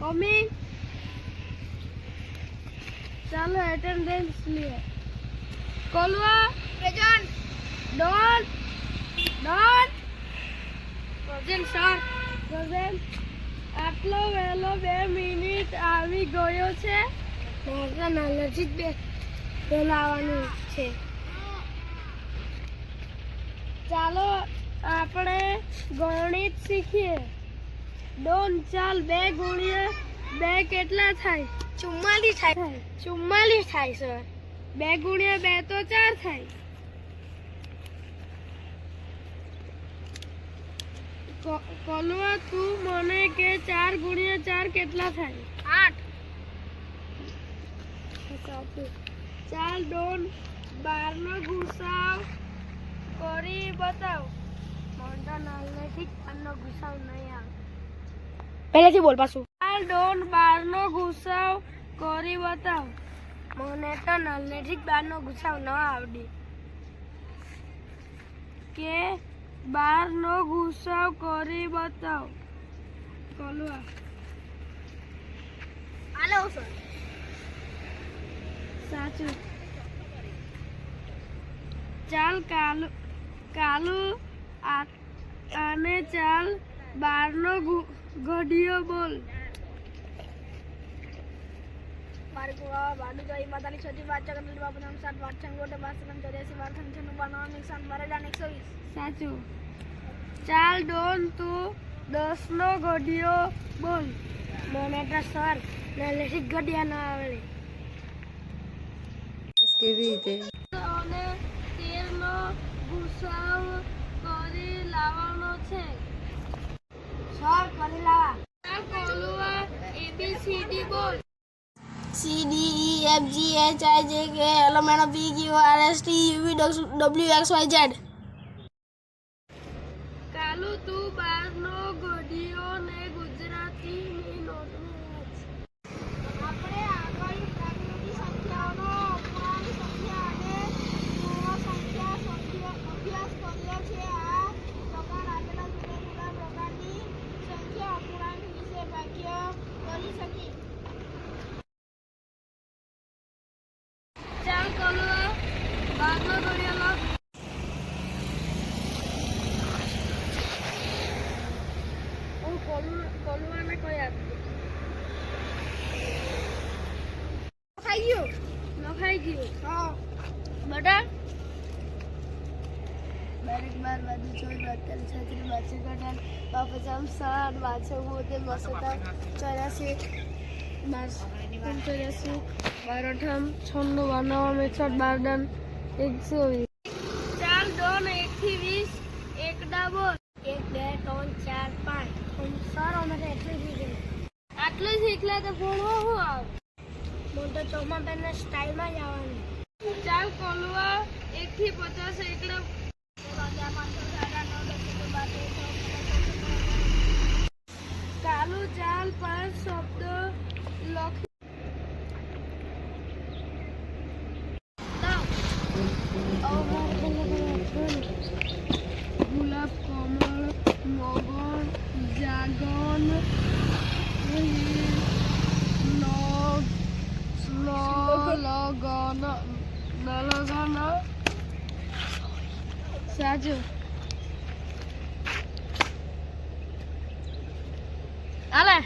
Coming. चलो attendance लिए। कोलवा प्रेजेंट। डॉन प्रेजेंट सर। प्रेजेंट। આટલો વહેલો 2 મિનિટ આવી ગયો છે। મારા નાનાથી જ બોલાવવાનું છે। ચાલો આપણે ગણિત શીખીએ। ડોન ચાલ 2 ગુણ્યા 2 કેટલા થાય? 44 થાય। 44 થાય સર। 2 ગુણ્યા 2 તો 4 થાય। કોલવા તું મને કે 4 ગુણ્યા 4 કેટલા થાય? 8। ચાલ ડોન 12 નો ગુસાવ કરી બતાવ। મોટા નાલનેથી 12 નો ગુસાવ નહીં આવે। પહેલેથી બોલ પાછું। ચાલ ડોન 12 નો ગુસાવ કરી બતાવ। મને તો નાલનેથી 12 નો ગુસાવ ન આવડે। કે 12 નો ગુસાવ કરી બતાવ। Kolva hello sir. સાચું। ચાલ કાલુ આને ચાલ 12 નો ઘડિયો બોલ। સાચું। ચાલ ડોન તું 10 નો ઘડિયો બોલ। મને તો સર નાલેથી ઘડિયા ન આવડે। કેવી રીતે? અને 13 નો ગુસાવ કરી લાવવાનો છે સર। કરી લાવા। ચાલ કોલવા ABCD બોલ। C D E F G H I J K L M N O P Q R S T U V W X Y Z। કાલુ તું 12 નો ઘડિયો ને ગુજરાતીની નોટમાં વાંચ। આપણે આગળ પ્રાકૃતિક સંખ્યાઓનો અપૂર્ણાંક સંખ્યા અને પૂર્ણ સંખ્યા અભ્યાસ કર્યો છે। આ પ્રકાર આપેલા જુદા જુદા પ્રકારની સંખ્યા અપૂર્ણાંક વિશે વાક્ય કરી શકી। ચાલ કોલવા 12 નો ઘડિયો લખ। કોલવાને કોઈ આપી લખાઈ ગયું। હા બટા 12 12 બાજુ 14 42 46 48 50 60 62 83 84 96 12 120 ચાલ ડોન 1 થી 20 એકડા બોલ। 1 2 3 4 5 સર અમે તો આટલું શીખલા તો ભણવા શું આવે? મને તો ચોમા બેનના સ્ટાઇલમાં જ આવવાનું। ચાલ કોલવા 1 થી 50 એકડા। કાલુ ચાલ 5 શબ્દ લખ। ગુલાબ કમળ મોગર જાગન લગન સાચું। હાલે